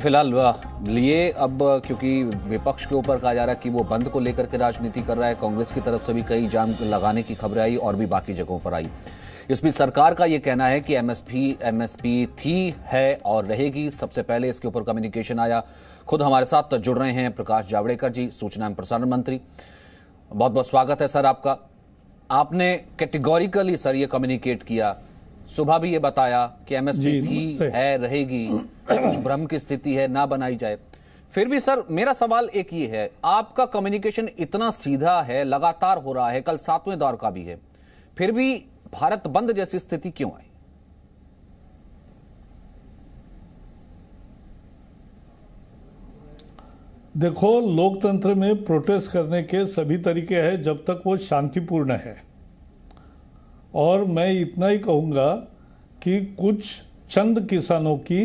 फिलहाल लिए अब क्योंकि विपक्ष के ऊपर कहा जा रहा है कि वो बंद को लेकर के राजनीति कर रहा है। कांग्रेस की तरफ से भी कई जाम लगाने की खबरें आई और भी बाकी जगहों पर आई। इस बीच सरकार का ये कहना है कि एमएसपी थी, है और रहेगी। सबसे पहले इसके ऊपर कम्युनिकेशन आया। खुद हमारे साथ जुड़ रहे हैं प्रकाश जावड़ेकर जी, सूचना एवं प्रसारण मंत्री। बहुत बहुत स्वागत है सर आपका। आपने कैटेगोरिकली सर ये कम्युनिकेट किया, सुबह भी ये बताया कि एमएसपी थी, है, रहेगी, कुछ भ्रम की स्थिति है, ना बनाई जाए। फिर भी सर मेरा सवाल एक ये है, आपका कम्युनिकेशन इतना सीधा है, लगातार हो रहा है, कल 7वें दौर का भी है, फिर भी भारत बंद जैसी स्थिति क्यों आई? देखो, लोकतंत्र में प्रोटेस्ट करने के सभी तरीके हैं जब तक वो शांतिपूर्ण है। और मैं इतना ही कहूँगा कि कुछ चंद किसानों की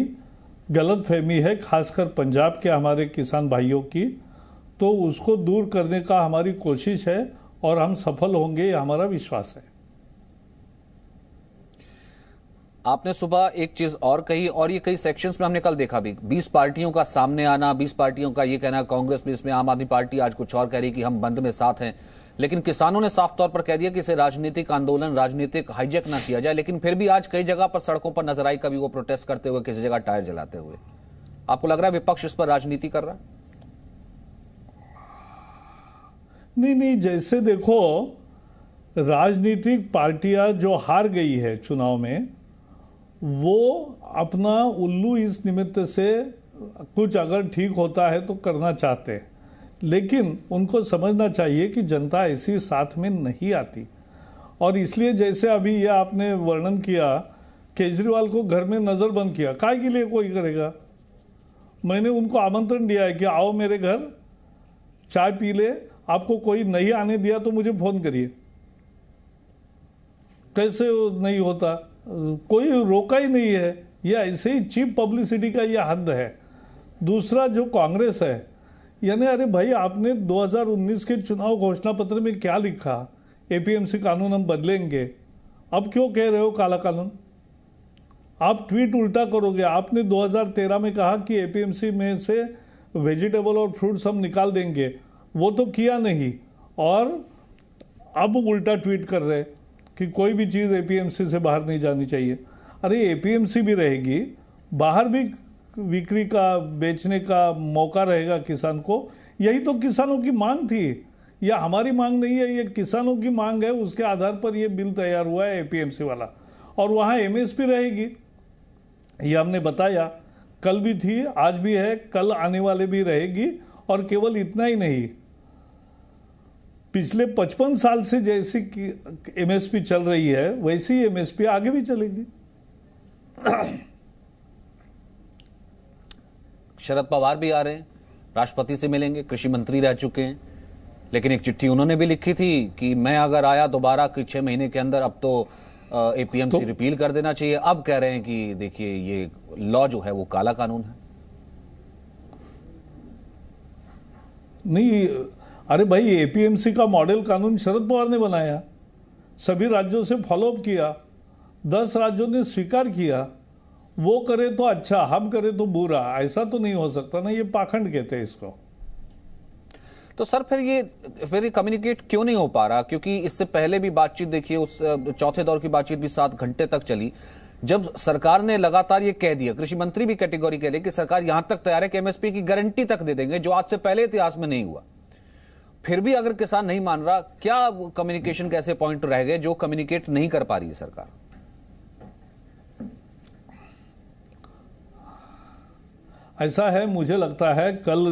गलतफहमी है, खासकर पंजाब के हमारे किसान भाइयों की, तो उसको दूर करने का हमारी कोशिश है और हम सफल होंगे, ये हमारा विश्वास है। आपने सुबह एक चीज और कही और ये कई सेक्शंस में हमने कल देखा भी, 20 पार्टियों का सामने आना, 20 पार्टियों का ये कहना, कांग्रेस भी इसमें, आम आदमी पार्टी आज कुछ और कह रही कि हम बंद में साथ हैं, लेकिन किसानों ने साफ तौर पर कह दिया कि इसे राजनीतिक आंदोलन, राजनीतिक हाईजैक ना किया जाए। लेकिन फिर भी आज कई जगह पर सड़कों पर नजर आई, कभी वो प्रोटेस्ट करते हुए, किसी जगह टायर जलाते हुए। आपको लग रहा है विपक्ष इस पर राजनीति कर रहा है? नहीं, जैसे देखो, राजनीतिक पार्टियां जो हार गई है चुनाव में, वो अपना उल्लू इस निमित्त से कुछ अगर ठीक होता है तो करना चाहते हैं, लेकिन उनको समझना चाहिए कि जनता ऐसी साथ में नहीं आती। और इसलिए जैसे अभी ये आपने वर्णन किया, केजरीवाल को घर में नज़रबंद किया, काय के लिए कोई करेगा? मैंने उनको आमंत्रण दिया है कि आओ मेरे घर, चाय पी ले, आपको कोई नहीं आने दिया तो मुझे फ़ोन करिए। कैसे नहीं होता? कोई रोका ही नहीं है। ये ऐसे ही चीप पब्लिसिटी का ये हद है। दूसरा, जो कांग्रेस है, यानी अरे भाई, आपने 2019 के चुनाव घोषणा पत्र में क्या लिखा? एपीएमसी कानून हम बदलेंगे। अब क्यों कह रहे हो काला कानून? आप ट्वीट उल्टा करोगे। आपने 2013 में कहा कि एपीएमसी में से वेजिटेबल और फ्रूट्स हम निकाल देंगे, वो तो किया नहीं, और अब उल्टा ट्वीट कर रहे कि कोई भी चीज़ एपीएमसी से बाहर नहीं जानी चाहिए। अरे एपीएमसी भी रहेगी, बाहर भी बिक्री का, बेचने का मौका रहेगा किसान को। यही तो किसानों की मांग थी। यह हमारी मांग नहीं है, ये किसानों की मांग है। उसके आधार पर ये बिल तैयार हुआ है एपीएमसी वाला, और वहाँ एमएसपी रहेगी। ये हमने बताया, कल भी थी, आज भी है, कल आने वाले भी रहेगी। और केवल इतना ही नहीं, पिछले 55 साल से जैसी एमएसपी चल रही है, वैसी एमएसपी आगे भी चलेगी। शरद पवार भी आ रहे हैं, राष्ट्रपति से मिलेंगे, कृषि मंत्री रह चुके हैं, लेकिन एक चिट्ठी उन्होंने भी लिखी थी कि मैं अगर आया दोबारा कि 6 महीने के अंदर, अब तो एपीएमसी रिपील कर देना चाहिए। अब कह रहे हैं कि देखिए ये लॉ जो है वो काला कानून है। नहीं, अरे भाई, एपीएमसी का मॉडल कानून शरद पवार ने बनाया, सभी राज्यों से फॉलोअप किया, 10 राज्यों ने स्वीकार किया। वो करे तो अच्छा, हम करे तो बुरा, ऐसा तो नहीं हो सकता ना। ये पाखंड कहते हैं इसको। तो सर फिर ये कम्युनिकेट क्यों नहीं हो पा रहा? क्योंकि इससे पहले भी बातचीत देखिए, उस चौथे दौर की बातचीत भी 7 घंटे तक चली, जब सरकार ने लगातार ये कह दिया, कृषि मंत्री भी कैटेगरी कह रहे कि सरकार यहां तक तैयार है कि एमएसपी की गारंटी तक दे देंगे, जो आज से पहले इतिहास में नहीं हुआ। फिर भी अगर किसान नहीं मान रहा, क्या कम्युनिकेशन के ऐसे पॉइंट रह गए जो कम्युनिकेट नहीं कर पा रही है सरकार? ऐसा है, मुझे लगता है कल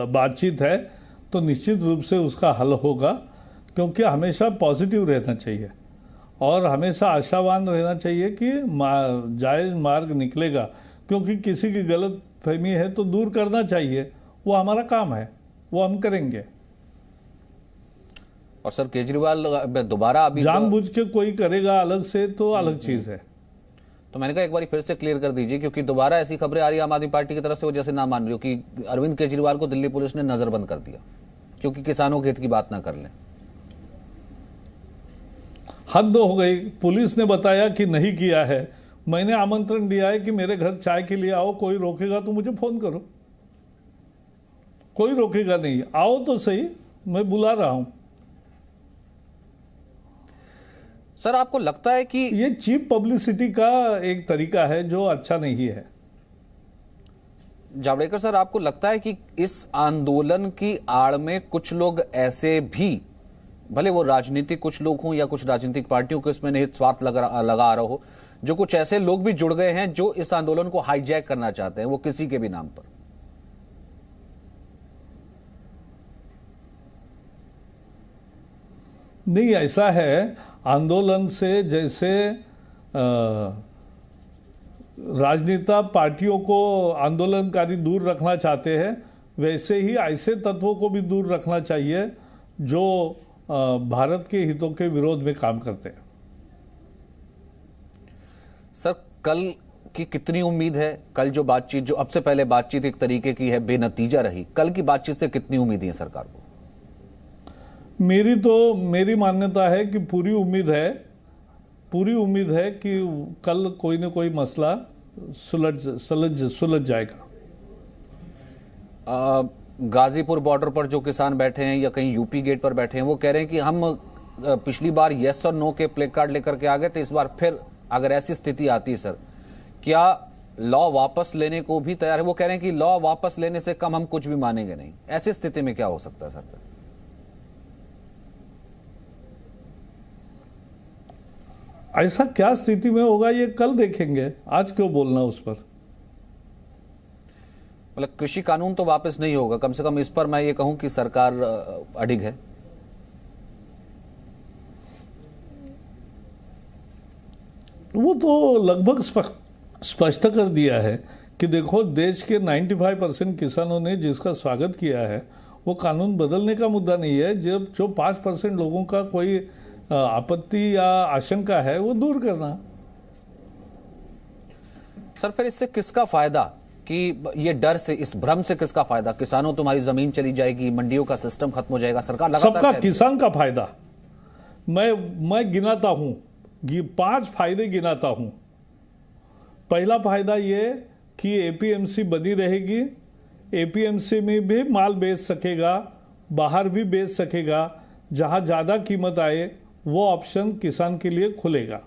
बातचीत है तो निश्चित रूप से उसका हल होगा, क्योंकि हमेशा पॉजिटिव रहना चाहिए और हमेशा आशावान रहना चाहिए कि जायज़ मार्ग निकलेगा। क्योंकि किसी की गलत फहमी है तो दूर करना चाहिए, वो हमारा काम है, वो हम करेंगे। और सर केजरीवाल दोबारा अभी जानबूझ के कोई करेगा अलग से तो अलग चीज़ है। तो मैंने कहा एक बार फिर से क्लियर कर दीजिए, क्योंकि दोबारा ऐसी खबरें आ रही है आम आदमी पार्टी की तरफ से, वो जैसे ना मान रही हो कि अरविंद केजरीवाल को दिल्ली पुलिस ने नजरबंद कर दिया क्योंकि किसानों के हित की बात ना कर लें। हद हो गई। पुलिस ने बताया कि नहीं किया है, मैंने आमंत्रण दिया है कि मेरे घर चाय के लिए आओ, कोई रोकेगा तो मुझे फोन करो, कोई रोकेगा नहीं, आओ तो सही, मैं बुला रहा हूं। सर आपको लगता है कि ये चीप पब्लिसिटी का एक तरीका है जो अच्छा नहीं है। जावड़ेकर सर, आपको लगता है कि इस आंदोलन की आड़ में कुछ लोग ऐसे भी, भले वो राजनीतिक कुछ लोग हों या कुछ राजनीतिक पार्टियों को इसमें निहित स्वार्थ लगा आ रहा हो, जो कुछ ऐसे लोग भी जुड़ गए हैं जो इस आंदोलन को हाईजैक करना चाहते हैं, वो किसी के भी नाम पर? नहीं, ऐसा है, आंदोलन से जैसे राजनेता पार्टियों को आंदोलनकारी दूर रखना चाहते हैं, वैसे ही ऐसे तत्वों को भी दूर रखना चाहिए जो भारत के हितों के विरोध में काम करते हैं। सर कल की कितनी उम्मीद है? कल जो बातचीत, जो अब से पहले बातचीत एक तरीके की है, बेनतीजा रही, कल की बातचीत से कितनी उम्मीद है सरकार को? मेरी मान्यता है कि पूरी उम्मीद है कि कल कोई न कोई मसला सुलझ जाएगा। गाजीपुर बॉर्डर पर जो किसान बैठे हैं या कहीं यूपी गेट पर बैठे हैं, वो कह रहे हैं कि हम पिछली बार यस और नो के प्ले कार्ड लेकर के आ गए थे, इस बार फिर अगर ऐसी स्थिति आती है सर, क्या लॉ वापस लेने को भी तैयार है? वो कह रहे हैं कि लॉ वापस लेने से कम हम कुछ भी मानेंगे नहीं। ऐसी स्थिति में क्या हो सकता है सर? ऐसा क्या स्थिति में होगा ये कल देखेंगे, आज क्यों बोलना उस पर? मतलब कृषि कानून तो वापस नहीं होगा, कम से कम इस पर मैं ये कहूं कि सरकार अडिग है। वो तो लगभग स्पष्ट कर दिया है कि देखो, देश के 95% किसानों ने जिसका स्वागत किया है, वो कानून बदलने का मुद्दा नहीं है। जब जो 5% लोगों का कोई आपत्ति या आशंका है, वो दूर करना। सर फिर इससे किसका फायदा? कि ये डर से, इस भ्रम से किसका फायदा? किसानों, तुम्हारी जमीन चली जाएगी, मंडियों का सिस्टम खत्म हो जाएगा, सरकार लगातार सबका किसान का फायदा। मैं गिनाता हूं, 5 फायदे गिनाता हूं। पहला फायदा ये कि एपीएमसी बनी रहेगी, एपीएमसी में भी माल बेच सकेगा, बाहर भी बेच सकेगा, जहां ज्यादा कीमत आए वो ऑप्शन किसान के लिए खुलेगा।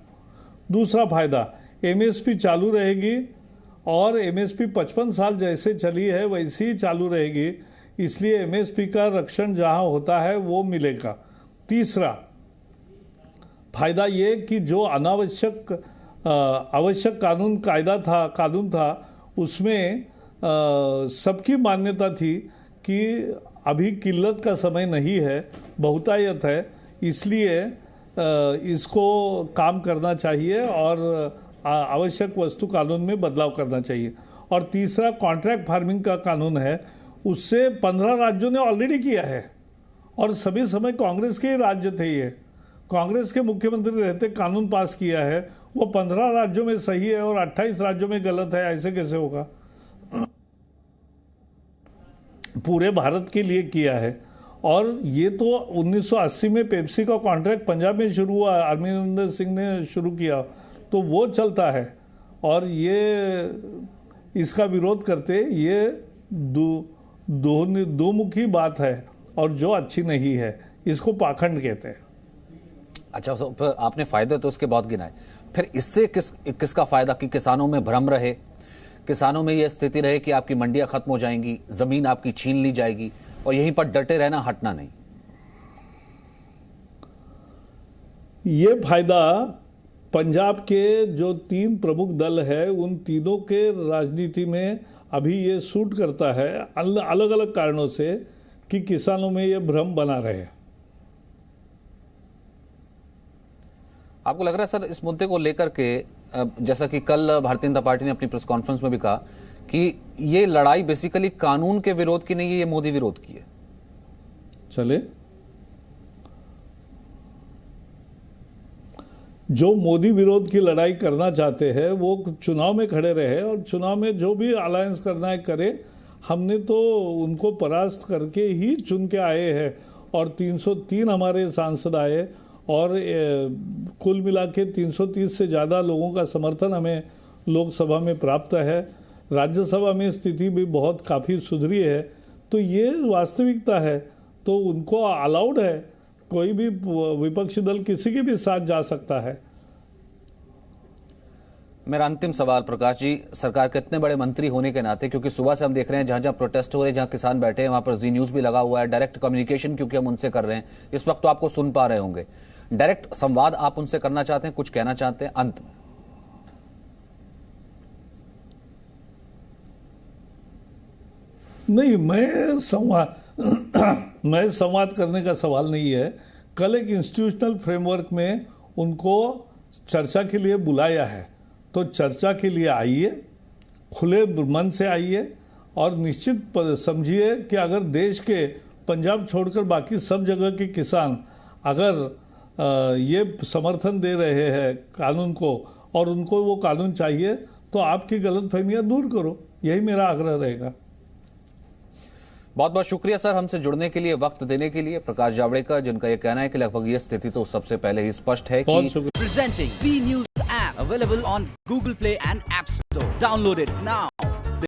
दूसरा फायदा, एमएसपी चालू रहेगी और एमएसपी 55 साल जैसे चली है वैसी ही चालू रहेगी, इसलिए एमएसपी का रक्षण जहां होता है वो मिलेगा। तीसरा फायदा ये कि जो आवश्यक कानून था उसमें सबकी मान्यता थी कि अभी किल्लत का समय नहीं है, बहुतायत है, इसलिए इसको काम करना चाहिए और आवश्यक वस्तु कानून में बदलाव करना चाहिए। और तीसरा कॉन्ट्रैक्ट फार्मिंग का कानून है, उससे 15 राज्यों ने ऑलरेडी किया है और सभी समय कांग्रेस के ही राज्य थे, ये कांग्रेस के मुख्यमंत्री रहते कानून पास किया है, वो 15 राज्यों में सही है और 28 राज्यों में गलत है, ऐसे कैसे होगा? पूरे भारत के लिए किया है। और ये तो 1980 में पेप्सी का कॉन्ट्रैक्ट पंजाब में शुरू हुआ, अमरिंदर सिंह ने शुरू किया, तो वो चलता है। और ये इसका विरोध करते, ये दोमुखी बात है और जो अच्छी नहीं है, इसको पाखंड कहते हैं। अच्छा, तो आपने फायदे तो उसके बहुत गिनाए, फिर इससे किसका फायदा? कि किसानों में भ्रम रहे, किसानों में यह स्थिति रहे कि आपकी मंडियां खत्म हो जाएंगी, जमीन आपकी छीन ली जाएगी और यहीं पर डटे रहना, हटना नहीं। ये फायदा पंजाब के जो 3 प्रमुख दल है, उन तीनों के राजनीति में अभी ये सूट करता है, अलग अलग कारणों से, कि किसानों में ये भ्रम बना रहे। आपको लग रहा है सर इस मुद्दे को लेकर के, जैसा कि कल भारतीय जनता पार्टी ने अपनी प्रेस कॉन्फ्रेंस में भी कहा कि ये लड़ाई बेसिकली कानून के विरोध की नहीं है, ये मोदी विरोध की है? चले, जो मोदी विरोध की लड़ाई करना चाहते हैं वो चुनाव में खड़े रहे और चुनाव में जो भी अलायंस करना है करे। हमने तो उनको परास्त करके ही चुन के आए हैं और 303 हमारे सांसद आए और कुल मिला के 330 से ज़्यादा लोगों का समर्थन हमें लोकसभा में प्राप्त है। राज्यसभा में स्थिति भी बहुत काफ़ी सुधरी है। तो ये वास्तविकता है, तो उनको अलाउड है, कोई भी विपक्षी दल किसी के भी साथ जा सकता है। मेरा अंतिम सवाल प्रकाश जी, सरकार के इतने बड़े मंत्री होने के नाते, क्योंकि सुबह से हम देख रहे हैं जहां जहां प्रोटेस्ट हो रहे हैं, जहां किसान बैठे हैं, वहां पर जी न्यूज़ भी लगा हुआ है, डायरेक्ट कम्युनिकेशन क्योंकि हम उनसे कर रहे हैं, इस वक्त तो आपको सुन पा रहे होंगे, डायरेक्ट संवाद आप उनसे करना चाहते हैं, कुछ कहना चाहते हैं अंत में? नहीं, मैं संवाद करने का सवाल नहीं है। कल एक इंस्टीट्यूशनल फ्रेमवर्क में उनको चर्चा के लिए बुलाया है, तो चर्चा के लिए आइए, खुले मन से आइए और निश्चित समझिए कि अगर देश के पंजाब छोड़कर बाकी सब जगह के किसान अगर ये समर्थन दे रहे हैं कानून को और उनको वो कानून चाहिए, तो आपकी गलतफहमियां दूर करो, यही मेरा आग्रह रहेगा। बहुत बहुत शुक्रिया सर, हमसे जुड़ने के लिए, वक्त देने के लिए। प्रकाश जावड़ेकर, जिनका यह कहना है कि लगभग ये स्थिति तो सबसे पहले ही स्पष्ट है कि Presenting V News app available on Google Play and App Store. Download it now.